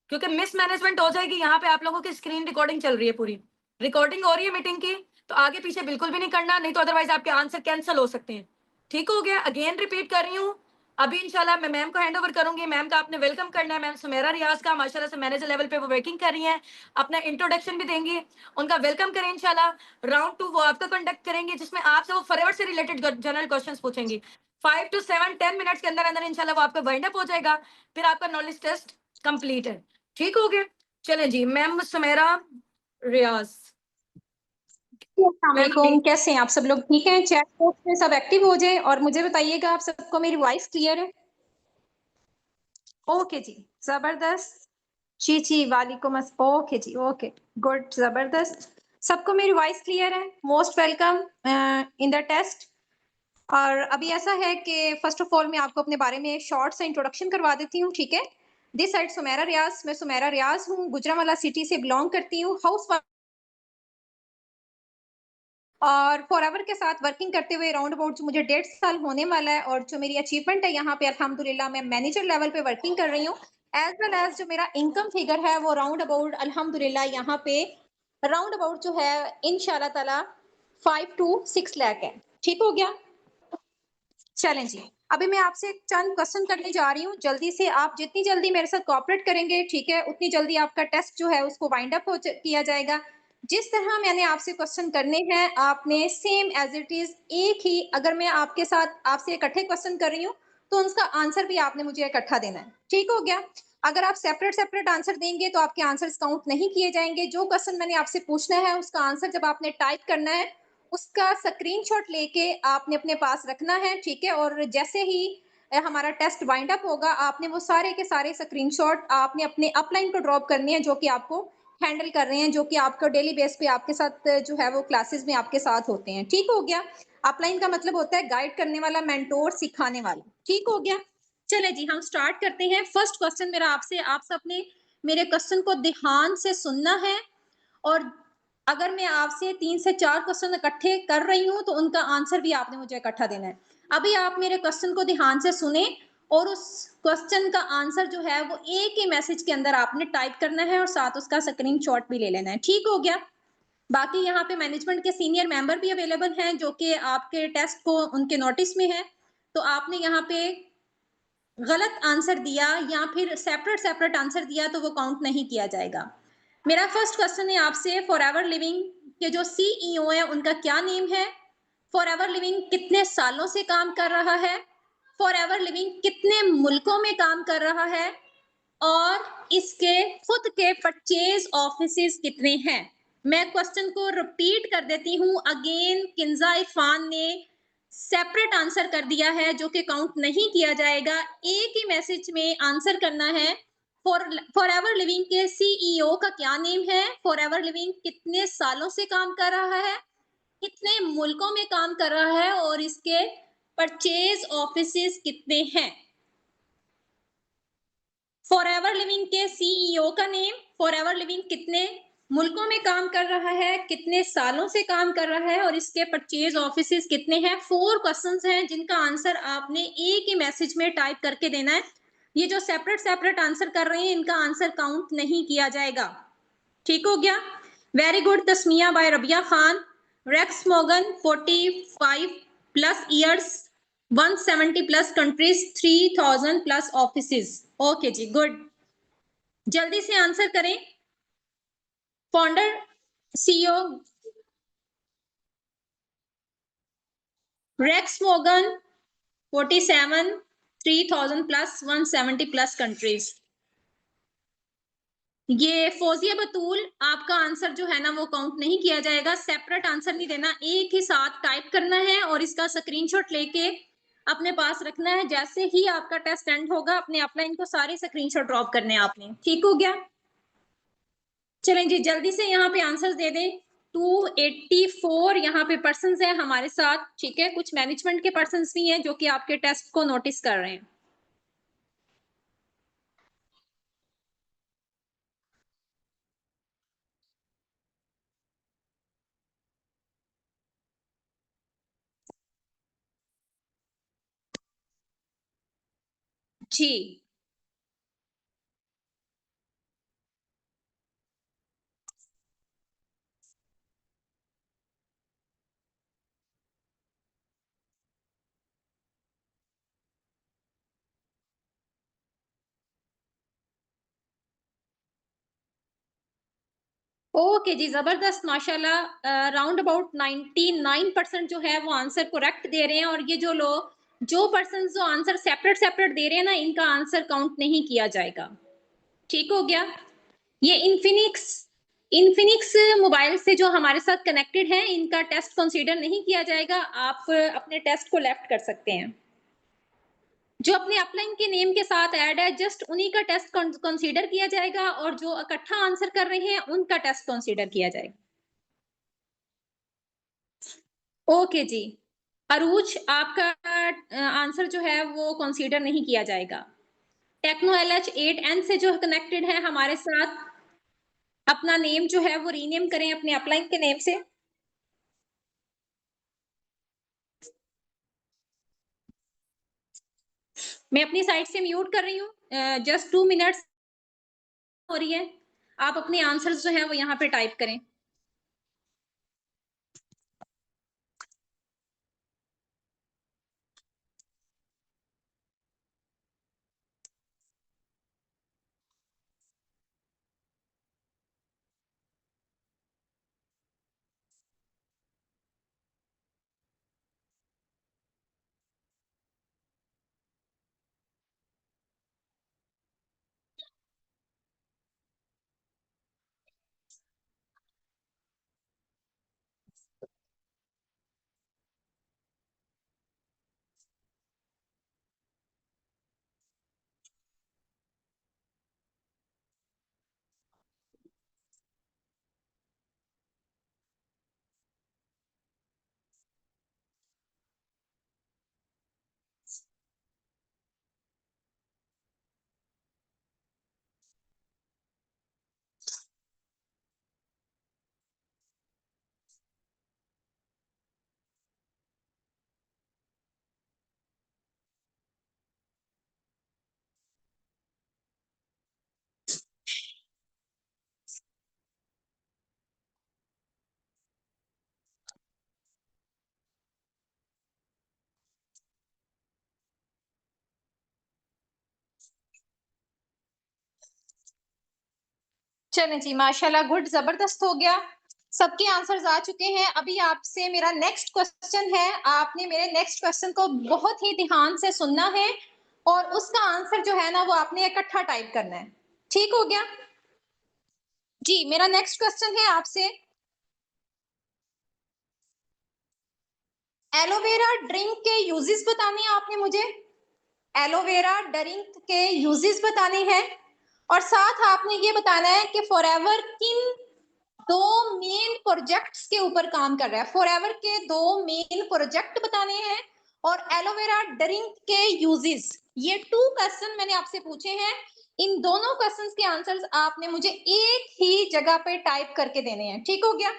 S2: क्योंकि मिसमैनेजमेंट हो जाएगी। यहाँ पे आप लोगों की स्क्रीन रिकॉर्डिंग चल रही है, पूरी रिकॉर्डिंग हो रही है मीटिंग की, तो आगे पीछे बिल्कुल भी नहीं करना, नहीं तो अदरवाइज आपके आंसर कैंसिल हो सकते हैं। ठीक हो गया, अगेन रिपीट कर रही हूँ। अभी इंशाल्लाह मैं मैम को हैंड ओवर करूंगी, मैम का आपने वेलकम करना है। मैम सुमेरा रियाज का माशाल्लाह से मैनेजर लेवल पे वो वर्किंग कर रही हैं, अपना इंट्रोडक्शन भी देंगी, उनका वेलकम करें इंशाल्लाह। राउंड 2 वो आपका कंडक्ट करेंगे, जिसमें आपसे वो फॉरएवर से रिलेटेड जनरल क्वेश्चंस पूछेंगी। 5 to 7 10 मिनट्स के अंदर अंदर इंशाल्लाह वो आपका वाइंड अप हो जाएगा, फिर आपका नॉलेज टेस्ट कंप्लीट है। ठीक हो गया, चलें जी, मैम सुमेरा रियाज।
S3: अस्सलाम, कैसे हैं आप सब लोग? ठीक हैं? चैट बॉक्स में सब एक्टिव हो जाएं और मुझे बताइएगा आप सबको मेरी वॉइस क्लियर है? ओके जी, जबरदस्त। जी वालेकुम ओके जी, ओके, गुड, जबरदस्त। सबको मेरी वॉइस क्लियर है? Most welcome in the test. और अभी ऐसा है कि फर्स्ट ऑफ ऑल मैं आपको अपने बारे में शॉर्ट सा इंट्रोडक्शन करवा देती हूँ, ठीक है? दिस साइड सुमेरा रियाज, मैं सुमेरा रियाज हूँ, गुजरांवाला सिटी से बिलोंग करती हूँ, हाउस और फॉरएवर के साथ वर्किंग करते हुए राउंड अबाउट जो मुझे 1.5 साल होने वाला है, और जो मेरी अचीवमेंट है यहाँ पे अल्हम्दुलिल्लाह मैं मैनेजर लेवल पे वर्किंग कर रही हूँ। एज वेल एज जो मेरा इनकम फिगर है वो राउंड अबाउट अल्हम्दुलिल्लाह यहाँ पे राउंड अबाउट जो है इंशाल्लाह ताला 5 to 6 लाख है। ठीक हो गया, चलें जी। अभी मैं आपसे चंद क्वेश्चन करने जा रही हूँ, जल्दी से आप जितनी जल्दी मेरे साथ कोऑपरेट करेंगे, ठीक है, उतनी जल्दी आपका टेस्ट जो है उसको वाइंड अप किया जाएगा। जिस तरह मैंने आपसे क्वेश्चन करने हैं, आपने सेम एज इट इज एक ही, अगर मैं आपके साथ आपसे इकट्ठे क्वेश्चन कर रही हूँ तो उसका आंसर भी आपने मुझे इकट्ठा देना है, ठीक हो गया। अगर आप सेपरेट सेपरेट आंसर देंगे तो आपके आंसर्स काउंट नहीं किए जाएंगे। जो क्वेश्चन मैंने आपसे पूछना है उसका आंसर जब आपने टाइप करना है उसका स्क्रीनशॉट लेके आपने अपने पास रखना है, ठीक है। और जैसे ही हमारा टेस्ट वाइंड अप होगा, आपने वो सारे के सारे स्क्रीनशॉट आपने अपने अपलाइन को ड्रॉप करने हैं, जो कि आपको हैंडल कर रहे हैं, जो कि आपको डेली बेस पे आपके साथ जो है वो क्लासेस में आपके साथ होते हैं, ठीक हो गया। अपलाइन का मतलब होता है गाइड करने वाला, मेंटोर, सिखाने वाला, ठीक हो गया। चले जी, हम स्टार्ट करते हैं। फर्स्ट क्वेश्चन मेरा आपसे, आप सबने मेरे क्वेश्चन को ध्यान से सुनना है, और अगर मैं आपसे 3 से 4 क्वेश्चन इकट्ठे कर रही हूँ तो उनका आंसर भी आपने मुझे इकट्ठा देना है। अभी आप मेरे क्वेश्चन को ध्यान से सुने और उस क्वेश्चन का आंसर जो है वो एक ही मैसेज के अंदर आपने टाइप करना है और साथ उसका स्क्रीनशॉट भी ले लेना है, ठीक हो गया। बाकी यहाँ पे मैनेजमेंट के सीनियर मेंबर भी अवेलेबल हैं जो कि आपके टेस्ट को उनके नोटिस में है, तो आपने यहाँ पे गलत आंसर दिया या फिर सेपरेट सेपरेट आंसर दिया तो वो काउंट नहीं किया जाएगा। मेरा फर्स्ट क्वेश्चन है आपसे, फॉरएवर लिविंग के जो सीईओ है उनका क्या नेम है? फॉरएवर लिविंग कितने सालों से काम कर रहा है? फॉरएवर लिविंग कितने मुल्कों में काम कर रहा है? और इसके खुद के परचेज ऑफिसेस कितने हैं? मैं क्वेश्चन को रिपीट कर देती हूँ अगेन। किंजा इरफान ने सेपरेट आंसर कर दिया है जो कि काउंट नहीं किया जाएगा। एक ही मैसेज में आंसर करना है। फॉरएवर लिविंग के सीईओ का क्या नेम है? फॉरएवर लिविंग कितने सालों से काम कर रहा है? कितने मुल्कों में काम कर रहा है? और इसके परचेज ऑफिसेस कितने हैं? फॉरएवर लिविंग के सीईओ का नेम, फॉरएवर लिविंग कितने मुल्कों में काम कर रहा है, कितने सालों से काम कर रहा है, और इसके परचेज ऑफिसेस कितने हैं। 4 क्वेश्चंस हैं जिनका आंसर आपने एक ही मैसेज में टाइप करके देना है। ये जो सेपरेट सेपरेट आंसर कर रहे हैं इनका आंसर काउंट नहीं किया जाएगा, ठीक हो गया। Very good. Tasmia by Rabia Khan. Rex Morgan 45 plus years, 170 plus countries, 3000 plus offices. Okay जी, गुड। जल्दी से आंसर करें। Founder CEO Rex Morgan 47, 3000 plus, 170 plus countries. ये फौजिया बतूल, आपका आंसर जो है ना वो काउंट नहीं किया जाएगा। सेपरेट आंसर नहीं देना, एक ही साथ टाइप करना है और इसका स्क्रीनशॉट लेके अपने पास रखना है। जैसे ही आपका टेस्ट एंड होगा अपने अपलाइन को सारे स्क्रीनशॉट ड्रॉप करने हैं आपने, ठीक हो गया। चलें जी, जल्दी से यहाँ पे आंसर्स दे दें। 284 यहाँ पे पर्सन्स हैं हमारे साथ, ठीक है। कुछ मैनेजमेंट के पर्सन्स भी हैं जो कि आपके टेस्ट को नोटिस कर रहे हैं। जी, ओके जी, जबरदस्त, माशाल्लाह। राउंड अबाउट 99% जो है वो आंसर करेक्ट दे रहे हैं। और ये जो लोग जो पर्सन जो आंसर सेपरेट सेपरेट दे रहे हैं ना, इनका आंसर काउंट नहीं किया जाएगा, ठीक हो गया। ये इन्फिनिक्स मोबाइल से जो हमारे साथ कनेक्टेड हैं इनका टेस्ट कंसीडर नहीं किया जाएगा। आप अपने टेस्ट को लेफ्ट कर सकते हैं। जो अपने अपलाइन के नेम के साथ ऐड है जस्ट उन्हीं का टेस्ट कंसीडर किया जाएगा, और जो इकट्ठा आंसर कर रहे हैं उनका टेस्ट कंसीडर किया जाएगा। ओके जी, अरूज, आपका आंसर जो है वो कंसीडर नहीं किया जाएगा। टेक्नो LH8N से जो कनेक्टेड है हमारे साथ, अपना नेम जो है वो रीनेम करें अपने अपलाइन के नेम से। मैं अपनी साइड से म्यूट कर रही हूँ, जस्ट 2 मिनट्स हो रही है। आप अपने आंसर्स जो है वो यहाँ पे टाइप करें। चलें जी, माशाल्लाह, गुड, जबरदस्त हो गया। सबके आंसर्स आ चुके हैं। अभी आपसे मेरा नेक्स्ट क्वेश्चन है। आपने मेरे नेक्स्ट क्वेश्चन को बहुत ही ध्यान से सुनना है और उसका आंसर जो है ना वो आपने इकट्ठा टाइप करना है। ठीक हो गया जी? मेरा नेक्स्ट क्वेश्चन है आपसे, एलोवेरा ड्रिंक के यूजेस बताने हैं आपने मुझे। एलोवेरा ड्रिंक के यूजेस बताने हैं और साथ आपने ये बताना है कि फॉरएवर किन दो मेन प्रोजेक्ट्स के ऊपर काम कर रहा है। फॉरएवर के दो मेन प्रोजेक्ट बताने हैं और एलोवेरा ड्रिंक के यूजेस। ये 2 क्वेश्चन मैंने आपसे पूछे हैं। इन दोनों क्वेश्चंस के आंसर्स आपने मुझे एक ही जगह पे टाइप करके देने हैं। ठीक हो गया?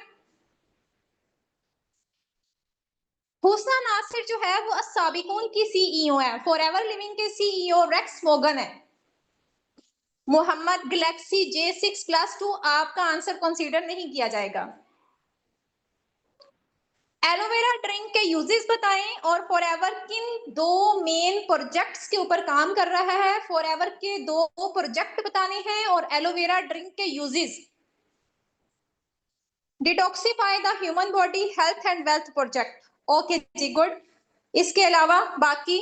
S3: हुस्ना नासिर जो है वो साबिकून की सीईओ है। फॉरएवर लिविंग के सीईओ रेक्स मोगन है। मोहम्मद गैलेक्सी J6+2 आपका आंसर कंसीडर नहीं किया जाएगा। एलोवेरा ड्रिंक के यूजेस बताएं और फॉरएवर किन दो मेन प्रोजेक्ट्स के ऊपर काम कर रहा है। फॉरएवर के दो प्रोजेक्ट बताने हैं और एलोवेरा ड्रिंक के uses. Detoxify the human body health and wealth project. Okay जी, गुड। इसके अलावा बाकी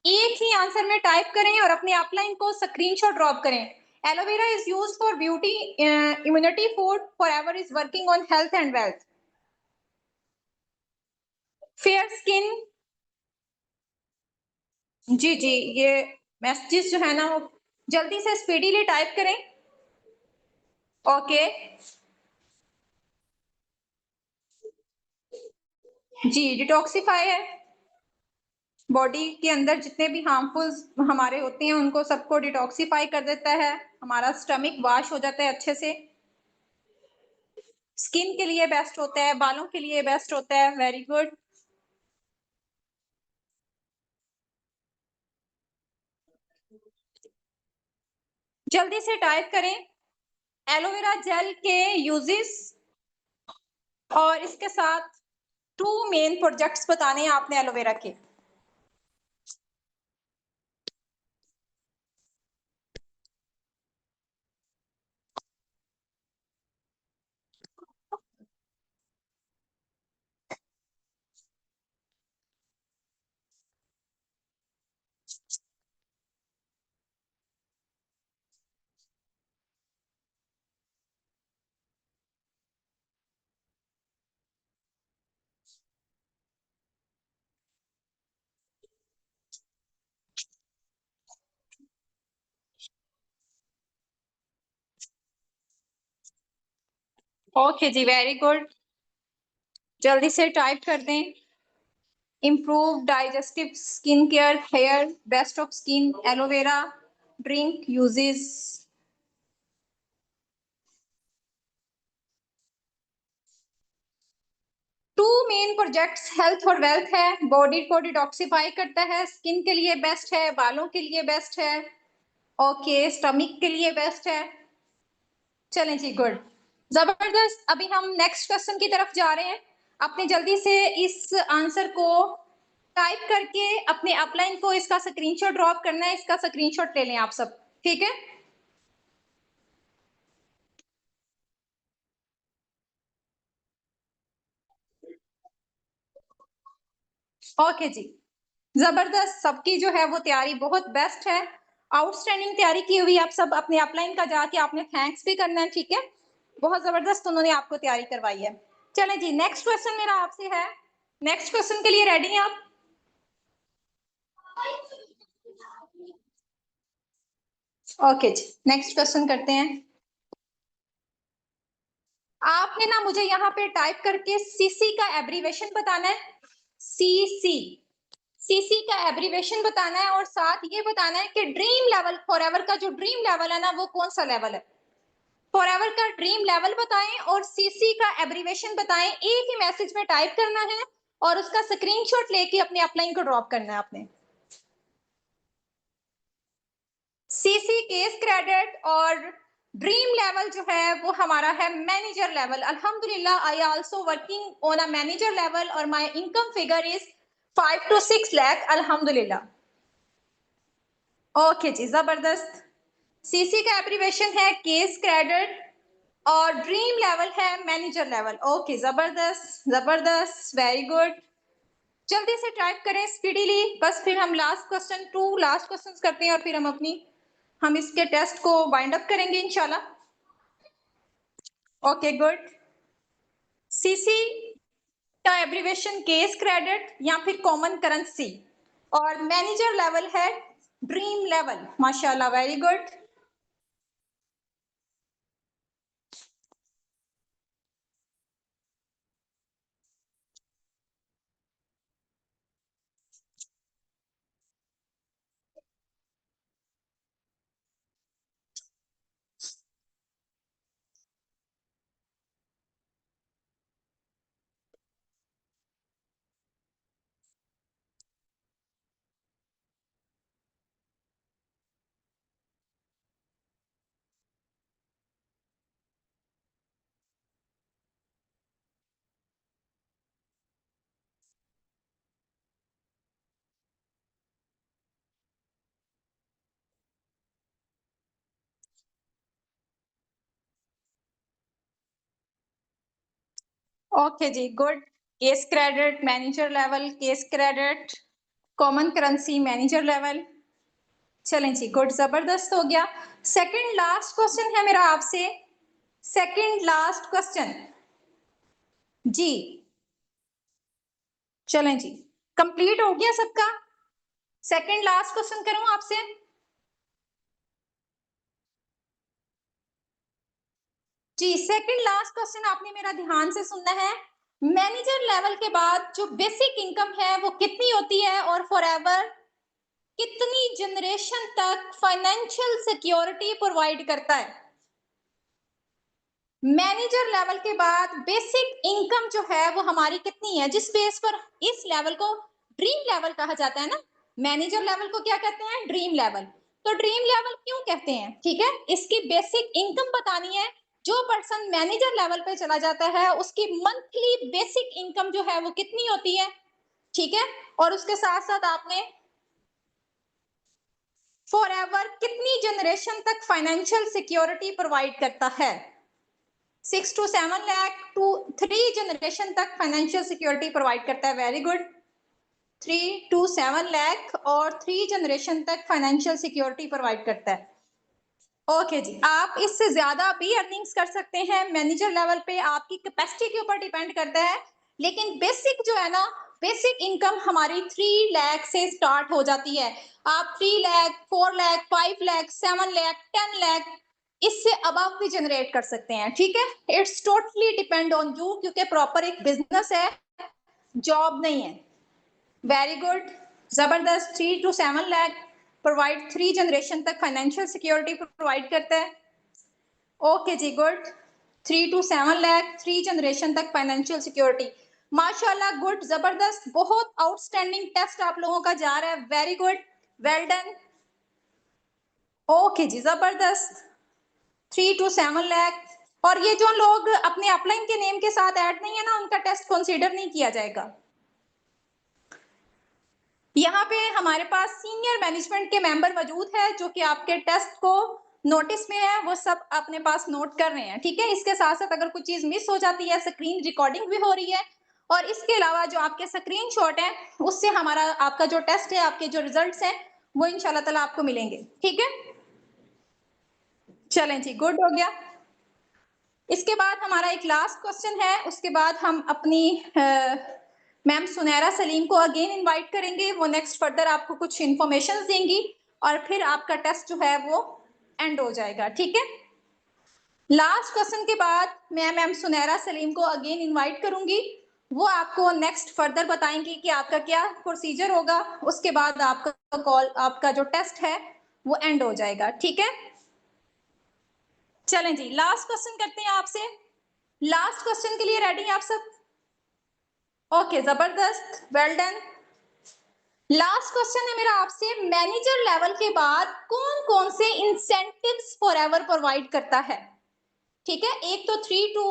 S3: एक ही आंसर में टाइप करें और अपने अपलाइन को स्क्रीनशॉट ड्रॉप करें। Aloe vera is used for beauty immunity food, forever is working on health and wealth. Fair skin, जी जी, ये मैसेजेस जो है ना वो जल्दी से स्पीडीली टाइप करें। ओके जी, डिटॉक्सिफाई है। बॉडी के अंदर जितने भी हार्मफुल हमारे होते हैं उनको सबको डिटॉक्सिफाई कर देता है। हमारा स्टमक वॉश हो जाता है अच्छे से। स्किन के लिए बेस्ट होता है, बालों के लिए बेस्ट होता है। Very good. जल्दी से टाइप करें एलोवेरा जेल के यूजेस और इसके साथ 2 मेन प्रोजेक्ट्स बताने हैं आपने एलोवेरा के। ओके जी, वेरी गुड। जल्दी से टाइप कर दें। Improve digestive skin care hair best of skin aloe vera drink uses. 2 main projects health और वेल्थ है। बॉडी को डिटॉक्सिफाई करता है, स्किन के लिए बेस्ट है, बालों के लिए बेस्ट है। ओके, स्टमक के लिए बेस्ट है। चलें जी, गुड, जबरदस्त। अभी हम नेक्स्ट क्वेश्चन की तरफ जा रहे हैं। अपने जल्दी से इस आंसर को टाइप करके अपने अपलाइन को इसका स्क्रीनशॉट ड्रॉप करना है। इसका स्क्रीनशॉट ले लें आप सब, ठीक है? ओके जी, जबरदस्त। सबकी जो है वो तैयारी बहुत बेस्ट है। आउटस्टैंडिंग तैयारी की हुई। आप सब अपने अपलाइन का जाके आपने थैंक्स भी करना है, ठीक है? बहुत जबरदस्त उन्होंने आपको तैयारी करवाई है। चलें जी, नेक्स्ट क्वेश्चन मेरा आपसे है। नेक्स्ट क्वेश्चन के लिए रेडी हैं आप? ओके जी, नेक्स्ट क्वेश्चन करते हैं। आपने ना मुझे यहाँ पे टाइप करके सीसी का एब्रीवेशन बताना है। सीसी, सीसी का एब्रीवेशन बताना है और साथ ये बताना है कि ड्रीम लेवल, फॉरएवर का जो ड्रीम लेवल है ना वो कौन सा लेवल है। फॉरएवर का ड्रीम लेवल बताएं और सीसी का एब्रीवेशन बताएं। एक ही मैसेज में टाइप करना है और उसका स्क्रीनशॉट लेके अपने अपलाइन को ड्रॉप करना है आपने। सीसी केस क्रेडिट और ड्रीम लेवल जो है वो हमारा है मैनेजर लेवल। अल्हम्दुलिल्लाह, I also working on a manager level और my income figure is 5 to 6 lakh. अल्हम्दुलिल्लाह। ओके जी, जबरदस्त। सीसी का एब्रीवेशन है केस क्रेडिट और ड्रीम लेवल है मैनेजर लेवल। ओके, जबरदस्त जबरदस्त, वेरी गुड। जल्दी से टाइप करें स्पीडीली, बस फिर हम लास्ट क्वेश्चन करते हैं और फिर हम इसके टेस्ट को वाइंड अप करेंगे इंशाल्लाह। Okay good. सीसी का एब्रीवेशन केस क्रेडिट या फिर कॉमन करेंसी और मैनेजर लेवल है ड्रीम लेवल। माशाल्लाह, वेरी गुड। ओके जी, good. Case credit manager level, case credit common currency manager level. चलें जी, गुड, जबरदस्त हो गया। सेकंड लास्ट क्वेश्चन है मेरा आपसे, सेकंड लास्ट क्वेश्चन जी। चलें जी, कंप्लीट हो गया सबका? सेकंड लास्ट क्वेश्चन करूं आपसे? जी, सेकंड लास्ट क्वेश्चन आपने मेरा ध्यान से सुनना है। मैनेजर लेवल के बाद जो बेसिक इनकम है वो कितनी होती है और फॉरएवर कितनी जनरेशन तक फाइनेंशियल सिक्योरिटी प्रोवाइड करता है? मैनेजर लेवल के बाद बेसिक इनकम जो है वो हमारी कितनी है, जिस बेस पर इस लेवल को ड्रीम लेवल कहा जाता है ना। मैनेजर लेवल को क्या कहते हैं? Dream level. तो ड्रीम लेवल क्यों कहते हैं? ठीक है, इसकी बेसिक इनकम बतानी है। जो पर्सन मैनेजर लेवल पे चला जाता है उसकी मंथली बेसिक इनकम जो है वो कितनी होती है, ठीक है। और उसके साथ साथ आपने फॉरएवर कितनी जनरेशन तक फाइनेंशियल सिक्योरिटी प्रोवाइड करता है? 6 to 7 लाख टू 3 जनरेशन तक फाइनेंशियल सिक्योरिटी प्रोवाइड करता है। Very good. 3 to 7 लाख और 3 जनरेशन तक फाइनेंशियल सिक्योरिटी प्रोवाइड करता है। ओके जी, आप इससे ज्यादा भी अर्निंग्स कर सकते हैं मैनेजर लेवल पे, आपकी कैपेसिटी के ऊपर डिपेंड करता है। लेकिन बेसिक जो है ना, बेसिक इनकम हमारी 3 लाख से स्टार्ट हो जाती है। आप 3 लाख, 4 लाख, 5 लाख, 7 लाख, 10 लाख इससे अबव भी जनरेट कर सकते हैं, ठीक है। It's totally depend on you, क्योंकि प्रॉपर एक बिजनेस है, जॉब नहीं है। वेरी गुड, जबरदस्त। 3 to 7 लाख प्रोवाइड 3 जनरेशन तक फाइनेंशियल सिक्योरिटी प्रोवाइड करता है। ओके जी, गुड। 3 to 7 लाख 3 जनरेशन तक फाइनेंशियल सिक्योरिटी। माशाल्लाह, गुड, जबरदस्त, बहुत आउटस्टैंडिंग टेस्ट आप लोगों का जा रहा है। Very good, well done. Okay जी, जबरदस्त। 3 to 7 लाख। और ये जो लोग अपने अपलाइन के नेम के साथ ऐड नहीं है ना, उनका टेस्ट कंसीडर नहीं किया जाएगा। यहाँ पे हमारे पास सीनियर मैनेजमेंट के मेंबर मौजूद है जो कि आपके टेस्ट को नोटिस में है, वो सब अपने पास नोट कर रहे हैं, ठीक है। इसके साथ साथ अगर कोई चीज मिस हो जाती है, स्क्रीन रिकॉर्डिंग भी हो रही है। और इसके अलावा जो आपके स्क्रीनशॉट है उससे हमारा आपका जो टेस्ट है, आपके जो रिजल्ट्स हैं वो इंशाल्लाह ताला आपको मिलेंगे, ठीक है। चलें जी, गुड हो गया। इसके बाद हमारा एक लास्ट क्वेश्चन है, उसके बाद हम अपनी मैम सुनैरा सलीम को अगेन इनवाइट करेंगे। वो नेक्स्ट फर्दर आपको कुछ इंफॉर्मेशन देंगी और फिर आपका टेस्ट जो है वो एंड हो जाएगा, ठीक है। लास्ट क्वेश्चन के बाद मैं मैम सुनैरा सलीम को अगेन इनवाइट करूंगी। वो आपको नेक्स्ट फर्दर बताएंगी कि आपका क्या प्रोसीजर होगा। उसके बाद आपका कॉल, आपका जो टेस्ट है वो एंड हो जाएगा, ठीक है। चलें जी, लास्ट क्वेश्चन करते हैं आपसे। लास्ट क्वेश्चन के लिए रेडी हैं आप सब? ओके, जबरदस्त, वेल डन। लास्ट क्वेश्चन है मेरा आपसे, मैनेजर लेवल के बाद कौन कौन से इंसेंटिव्स फॉरएवर प्रोवाइड करता है, ठीक है। एक तो 3 to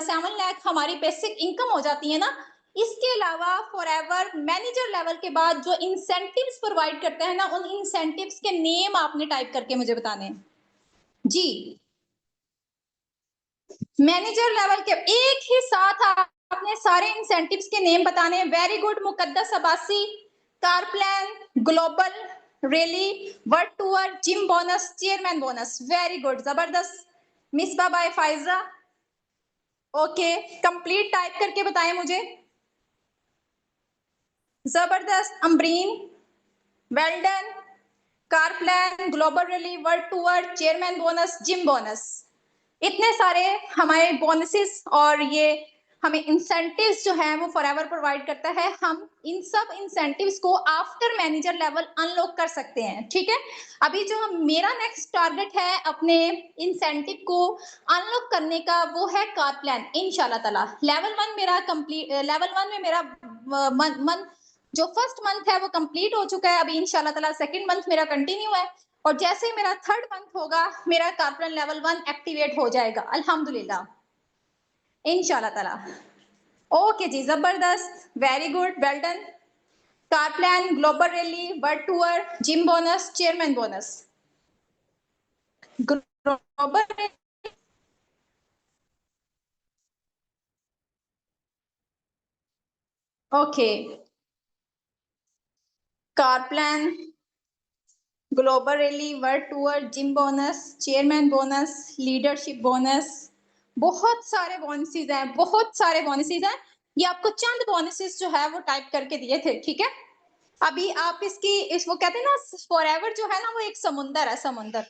S3: 7 लाख हमारी बेसिक इनकम हो जाती है ना। इसके अलावा फॉरएवर मैनेजर लेवल के बाद जो इंसेंटिव्स प्रोवाइड करते हैं ना, उन इंसेंटिव्स के नेम आपने टाइप करके मुझे बताने हैं। जी मैनेजर लेवल के एक ही साथ आपने सारे इंसेंटिव्स के नेम बताने हैं। Very good. Muqaddas Abbasi, car plan, global rally, world tour, gym bonus, chairman bonus. Very good, जबरदस्त। Misba by Faiza. Okay, complete type करके बताएं मुझे। जबरदस्त। Ambreen, well done. Car plan, global rally, world tour, chairman bonus, gym bonus. इतने सारे हमारे बोनसेस और ये हमें इंसेंटिव्स जो है वो फॉरएवर प्रोवाइड करता है। हम इन सब इंसेंटिव्स को आफ्टर मैनेजर लेवल अनलॉक कर सकते हैं। ठीक है, अभी जो हम मेरा नेक्स्ट टारगेट है अपने इंसेंटिव को अनलॉक करने का वो है कार प्लान। इंशाल्लाह ताला लेवल 1 मेरा कंप्लीट, लेवल 1 में मेरा मंथ जो फर्स्ट मंथ है वो कंप्लीट हो चुका है। अभी इंशाल्लाह ताला सेकंड मंथ मेरा कंटिन्यू है और जैसे ही मेरा थर्ड मंथ होगा मेरा कारप्लान लेवल 1 एक्टिवेट हो जाएगा अल्हम्दुलिल्लाह, इंशाल्लाह ताला। ओके जी, जबरदस्त, very good, well done. Car plan, global rally, world tour, gym bonus, chairman bonus. Global, okay, car plan, global rally, world tour, gym bonus, chairman bonus, leadership bonus. बहुत सारे bonuses हैं, बहुत सारे बोनसेस हैं। ये आपको चंद बोनसेस जो है वो टाइप करके दिए थे। ठीक है, अभी आप वो कहते हैं ना फॉरएवर जो है ना वो एक समुंदर है, समुंदर।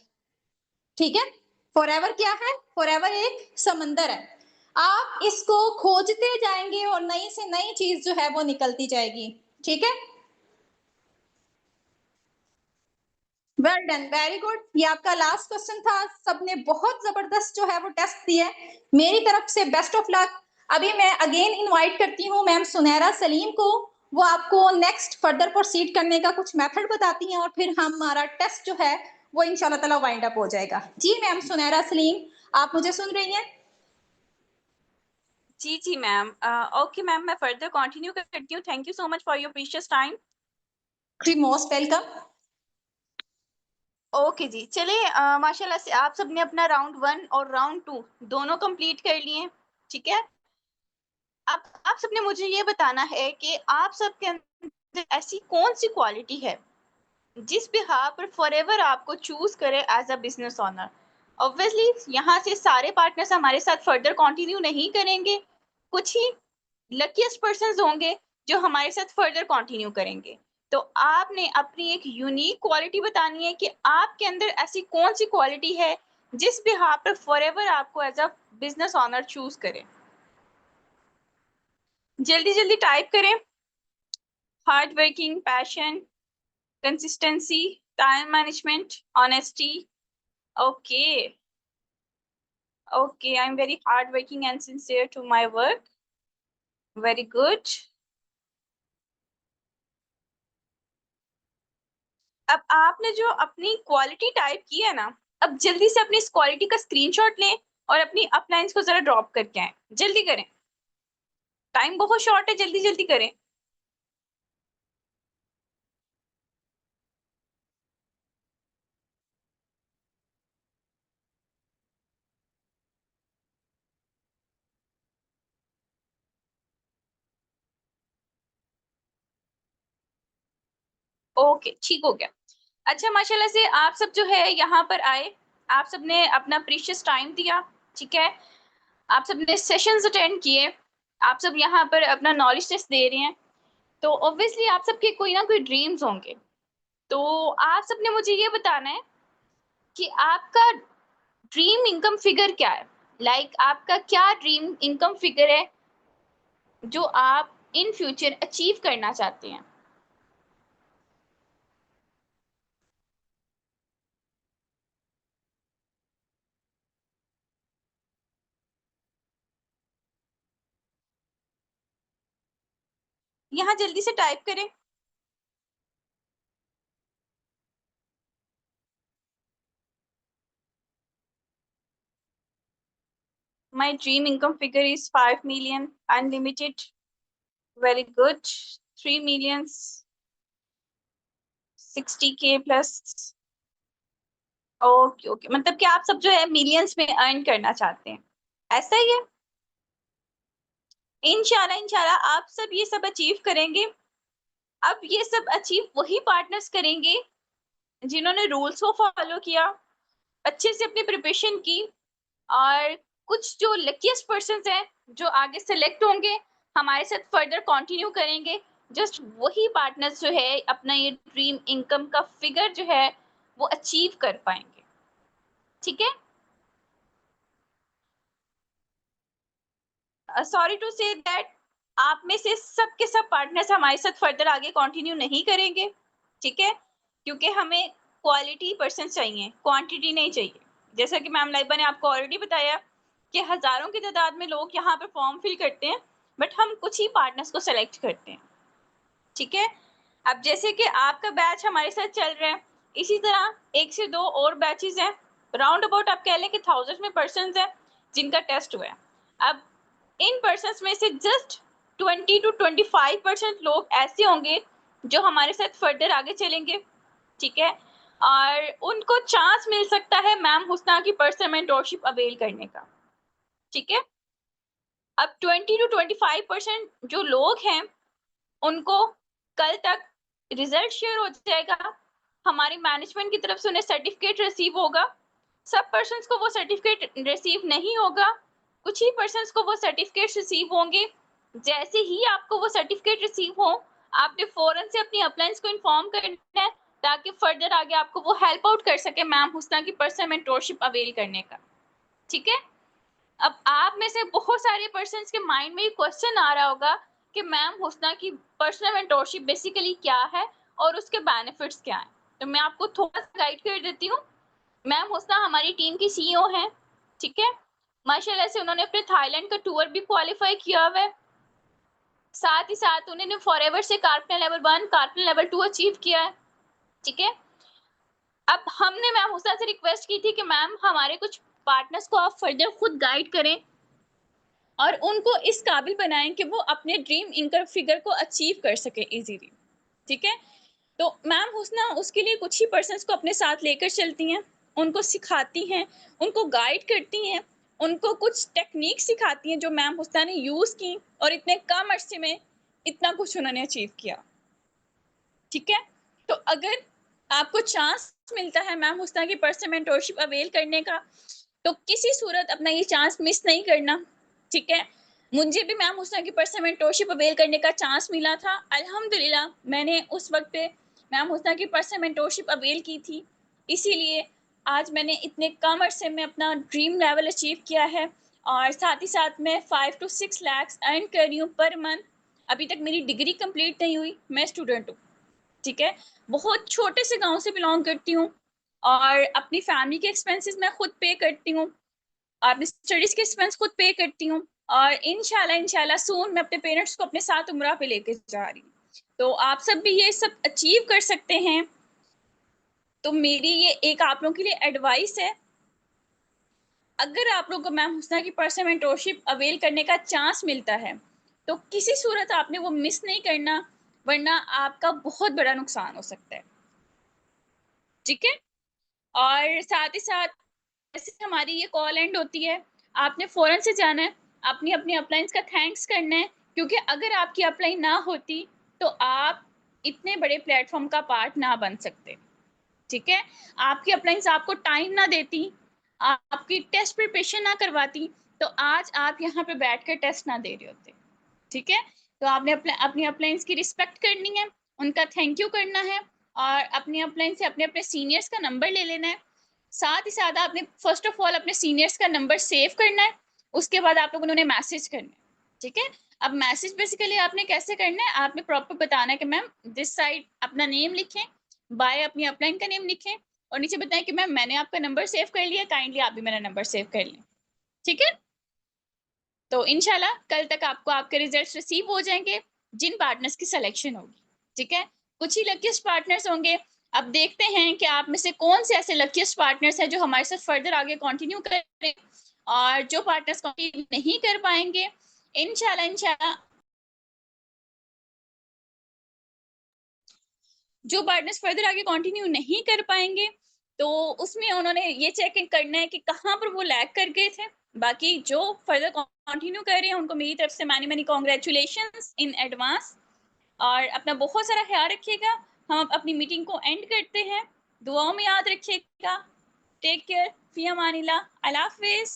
S3: ठीक है, फॉरएवर क्या है? फॉरएवर एक समंदर है। आप इसको खोजते जाएंगे और नई से नई चीज जो है वो निकलती जाएगी। ठीक है, वेल डन, वेरी गुड। ये आपका लास्ट क्वेश्चन था। सबने बहुत जबरदस्त जो है वो टेस्ट दिया। मेरी तरफ से बेस्ट ऑफ लक। अभी मैं अगेन इनवाइट करती हूँ मैम सुनैरा सलीम को। वो आपको नेक्स्ट फर्दर प्रोसीड करने का कुछ मेथड बताती हैं और फिर हमारा टेस्ट जो है वो इंशाल्लाह ताला वाइंड अप हो जाएगा। जी मैम सुनैरा सलीम, आप मुझे सुन रही हैं?
S1: जी जी मैम। ओके मैम, मैं फर्दर कंटिन्यू करती हूँ। Thank you so much for your precious time.
S3: जी मोस्ट वेलकम।
S1: ओके जी, चलिए माशाल्लाह से आप सबने अपना राउंड 1 और राउंड 2 दोनों कंप्लीट कर लिए। ठीक है, अब आप सबने मुझे ये बताना है कि आप सबके अंदर ऐसी कौन सी क्वालिटी है जिस बिहार पर फॉरएवर आपको चूज करे as a business owner. Obviously यहाँ से सारे पार्टनर्स हमारे साथ फर्दर कंटिन्यू नहीं करेंगे, कुछ ही लकीस्ट पर्संस होंगे जो हमारे साथ फर्दर कंटिन्यू करेंगे। तो आपने अपनी एक यूनिक क्वालिटी बतानी है कि आपके अंदर ऐसी कौन सी क्वालिटी है जिस बिहार पर फॉरएवर आपको as a business owner choose करे। जल्दी जल्दी टाइप करें। Hard working, passion, consistency, time management, honesty. Okay. Okay, I'm very hardworking and sincere to my work. Very good. अब आपने जो अपनी क्वालिटी टाइप की है ना, अब जल्दी से अपनी इस क्वालिटी का स्क्रीनशॉट लें और अपनी अपलाइंस को जरा ड्रॉप करके आए। जल्दी करें, टाइम बहुत शॉर्ट है, जल्दी जल्दी करें। ओके, ठीक हो गया। अच्छा, माशाल्लाह से आप सब जो है यहाँ पर आए, आप सब ने अपना प्रीशियस टाइम दिया। ठीक है, आप सब ने सेशंस अटेंड किए, आप सब यहाँ पर अपना नॉलेज टेस्ट दे रहे हैं। तो ऑब्वियसली आप सबके कोई ना कोई ड्रीम्स होंगे। तो आप सबने मुझे ये बताना है कि आपका ड्रीम इनकम फिगर क्या है। आपका क्या ड्रीम इनकम फिगर है जो आप इन फ्यूचर अचीव करना चाहते हैं। यहाँ जल्दी से टाइप करें। My dream income figure is 5 million unlimited. Very good. 3 millions, 60K plus okay okay, मतलब कि आप सब जो है मिलियंस में अर्न करना चाहते हैं, ऐसा ही है? इंशाल्लाह इंशाल्लाह आप सब ये सब अचीव करेंगे। अब ये सब अचीव वही पार्टनर्स करेंगे जिन्होंने रूल्स को फॉलो किया, अच्छे से अपनी प्रिपरेशन की, और कुछ जो लकीस्ट पर्सन्स हैं जो आगे सेलेक्ट होंगे, हमारे साथ फर्दर कंटिन्यू करेंगे, जस्ट वही पार्टनर्स जो है अपना ये ड्रीम इनकम का फिगर जो है वो अचीव कर पाएंगे। ठीक है? सॉरी टू से दैट आप में से सब के सब पार्टनर्स हमारे साथ फर्दर आगे कंटिन्यू नहीं करेंगे। ठीक है? क्योंकि हमें क्वालिटी पर्सन चाहिए, क्वांटिटी नहीं चाहिए। जैसा कि मैम लाइबा ने आपको ऑलरेडी बताया कि हजारों की तादाद में लोग यहाँ पे फॉर्म फिल करते हैं, बट हम कुछ ही पार्टनर्स को सेलेक्ट करते हैं। ठीक है? अब जैसे कि आपका बैच हमारे साथ चल रहा है, इसी तरह 1 से 2 और बैचेस हैं, राउंड अबाउट आप कह लें कि थाउजेंड्स में पर्सन्स हैं जिनका टेस्ट हुआ है। अब इन पर्सन्स में से जस्ट 20 to 25% लोग ऐसे होंगे जो हमारे साथ फर्दर आगे चलेंगे। ठीक है? और उनको चांस मिल सकता है मैम हुस्ना की पर्सनल मेंटोरशिप अवेल करने का। ठीक है? अब 20 to 25% जो लोग हैं उनको कल तक रिजल्ट शेयर हो जाएगा, हमारी मैनेजमेंट की तरफ से उन्हें सर्टिफिकेट रिसीव होगा। सब पर्सन्स को वो सर्टिफिकेट रिसीव नहीं होगा, कुछ ही पर्सन्स को वो सर्टिफिकेट रिसीव होंगे। जैसे ही आपको वो सर्टिफिकेट रिसीव हो, आपने फौरन से अपनी अपलाइंस को इन्फॉर्म करना है ताकि फर्दर आगे आपको वो हेल्प आउट कर सके मैम हुस्ना की पर्सनल मेंटोरशिप अवेल करने का। ठीक है? अब आप में से बहुत सारे पर्सन्स के माइंड में ये क्वेश्चन आ रहा होगा कि मैम हुस्ना की पर्सनल मेंटोरशिप बेसिकली क्या है और उसके बेनिफिट्स क्या हैं। तो मैं आपको थोड़ा सा गाइड कर देती हूँ। मैम हुस्ना हमारी टीम की सीईओ हैं। ठीक है? माशाल्लाह से उन्होंने अपने थाईलैंड का टूर भी क्वालिफाई किया हुआ है, साथ ही साथ उन्होंने फॉरएवर से कार्पन लेवल 1 कार्पन लेवल 2 अचीव किया है। ठीक है? अब हमने मैम हुस्ना से रिक्वेस्ट की थी कि मैम हमारे कुछ पार्टनर्स को आप फर्दर खुद गाइड करें और उनको इस काबिल बनाएं कि वो अपने ड्रीम इनकम फिगर को अचीव कर सके इजीली। ठीक है? तो मैम हुस्ना उसके लिए कुछ ही पर्सन्स को अपने साथ लेकर चलती हैं, उनको सिखाती हैं, उनको गाइड करती हैं, उनको कुछ टेक्निक सिखाती हैं जो मैम हुस्ना ने यूज की और इतने कम अरसे में इतना कुछ उन्होंने अचीव किया। ठीक है? तो अगर आपको चांस मिलता है मैम हुस्ना की पर्सनल मेंटोरशिप अवेल करने का, तो किसी सूरत अपना ये चांस मिस नहीं करना। ठीक है? मुझे भी मैम हुस्ना की पर्सनल मेंटोरशिप अवेल करने का चांस मिला था। अल्हम्दुलिल्लाह मैंने उस वक्त पे मैम हुस्ना की पर्सनल मेंटोरशिप अवेल की थी, इसीलिए आज मैंने इतने कम अरसे में अपना ड्रीम लेवल अचीव किया है और साथ ही साथ मैं 5 to 6 लाख अर्न कर रही हूँ पर मंथ। अभी तक मेरी डिग्री कंप्लीट नहीं हुई, मैं स्टूडेंट हूँ। ठीक है? बहुत छोटे से गांव से बिलोंग करती हूँ और अपनी फैमिली के एक्सपेंसेस मैं खुद पे करती हूँ, अपनी स्टडीज के एक्सपेंस खुद पे करती हूँ और इंशाल्लाह सून मैं अपने पेरेंट्स को अपने साथ उम्रा पे लेके जा रही हूँ। तो आप सब भी ये सब अचीव कर सकते हैं। तो मेरी ये एक आप लोगों के लिए एडवाइस है, अगर आप लोगों को मैम हुस्ना की पर्सनल मेंटोरशिप अवेल करने का चांस मिलता है तो किसी सूरत आपने वो मिस नहीं करना, वरना आपका बहुत बड़ा नुकसान हो सकता है। ठीक है? और साथ ही साथ जैसे हमारी ये कॉल एंड होती है, आपने फ़ौरन से जाना है, अपनी अपनी अपलाइंस का थैंक्स करना है, क्योंकि अगर आपकी अपलाइन ना होती, तो आप इतने बड़े प्लेटफ़ॉर्म का पार्ट ना बन सकते। ठीक है? आपकी अपलाइंस आपको टाइम ना देती, आपकी टेस्ट प्रिपरेशन ना करवाती, तो आज आप यहाँ पे बैठकर टेस्ट ना दे रहे होते। ठीक है? तो आपने अपनी अपलाइंस की रिस्पेक्ट करनी है, उनका थैंक यू करना है और अपनी अपलाइन से अपने-अपने सीनियर्स का नंबर ले लेना है। साथ ही साथ आपने फर्स्ट ऑफ ऑल अपने सीनियर्स का नंबर सेव करना है, उसके बाद आप लोगों ने उन्हें मैसेज करना है। ठीक है? अब मैसेज बेसिकली आपने कैसे करना है, आपने प्रॉपर बताना है कि मैम दिस साइड अपना नेम लिखें, बाय अपनी अपलाइन का नेम लिखें और नीचे बताएं कि मैम मैंने आपका नंबर सेव कर लिया, काइंडली आप भी मेरा नंबर सेव कर लें। ठीक है? तो इंशाल्लाह कल तक आपको आपके रिजल्ट्स रिसीव हो जाएंगे जिन पार्टनर्स की सिलेक्शन होगी। ठीक है? कुछ ही लकीस्ट पार्टनर्स होंगे। अब देखते हैं कि आप में से कौन से ऐसे लकीस्ट पार्टनर्स हैं जो हमारे साथ फर्दर आगे कंटिन्यू करें और जो पार्टनर्स कंटिन्यू नहीं कर पाएंगे, इंशाल्लाह जो पार्टनर्स फर्दर आगे कंटिन्यू नहीं कर पाएंगे, तो उसमें उन्होंने ये चेक करना है कि कहाँ पर वो लैग कर गए थे। बाकी जो फर्दर कंटिन्यू कर रहे हैं उनको मेरी तरफ से मैनी कांग्रेचुलेशंस इन एडवांस, और अपना बहुत सारा ख्याल रखिएगा। हम अपनी मीटिंग को एंड करते हैं, दुआओं में याद रखिएगा। टेक केयर, फी अमानिल्लाह, अल्लाह हाफिज़।